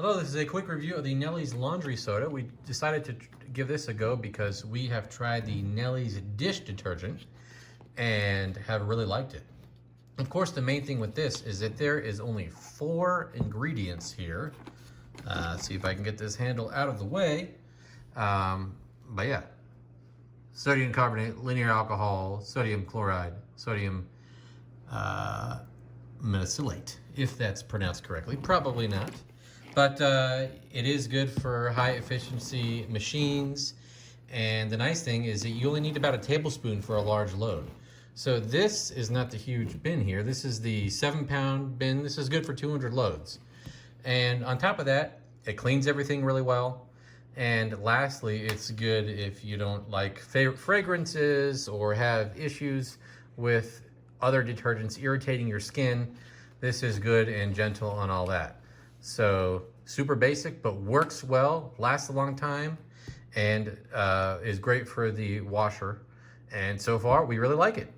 Hello, this is a quick review of the Nellie's laundry soda. We decided to give this a go because we have tried the Nellie's dish detergent and have really liked it. Of course, the main thing with this is that there is only 4 ingredients here. See if I can get this handle out of the way. But yeah, sodium carbonate, linear alcohol, sodium chloride, sodium methacrylate, if that's pronounced correctly. Probably not. But it is good for high efficiency machines. And the nice thing is that you only need about a tablespoon for a large load. So this is not the huge bin here. This is the 7-pound bin. This is good for 200 loads. And on top of that, it cleans everything really well. And lastly, it's good if you don't like fragrances or have issues with other detergents irritating your skin. This is good and gentle on all that. So super basic, but works well, lasts a long time, and is great for the washer. And so far, we really like it.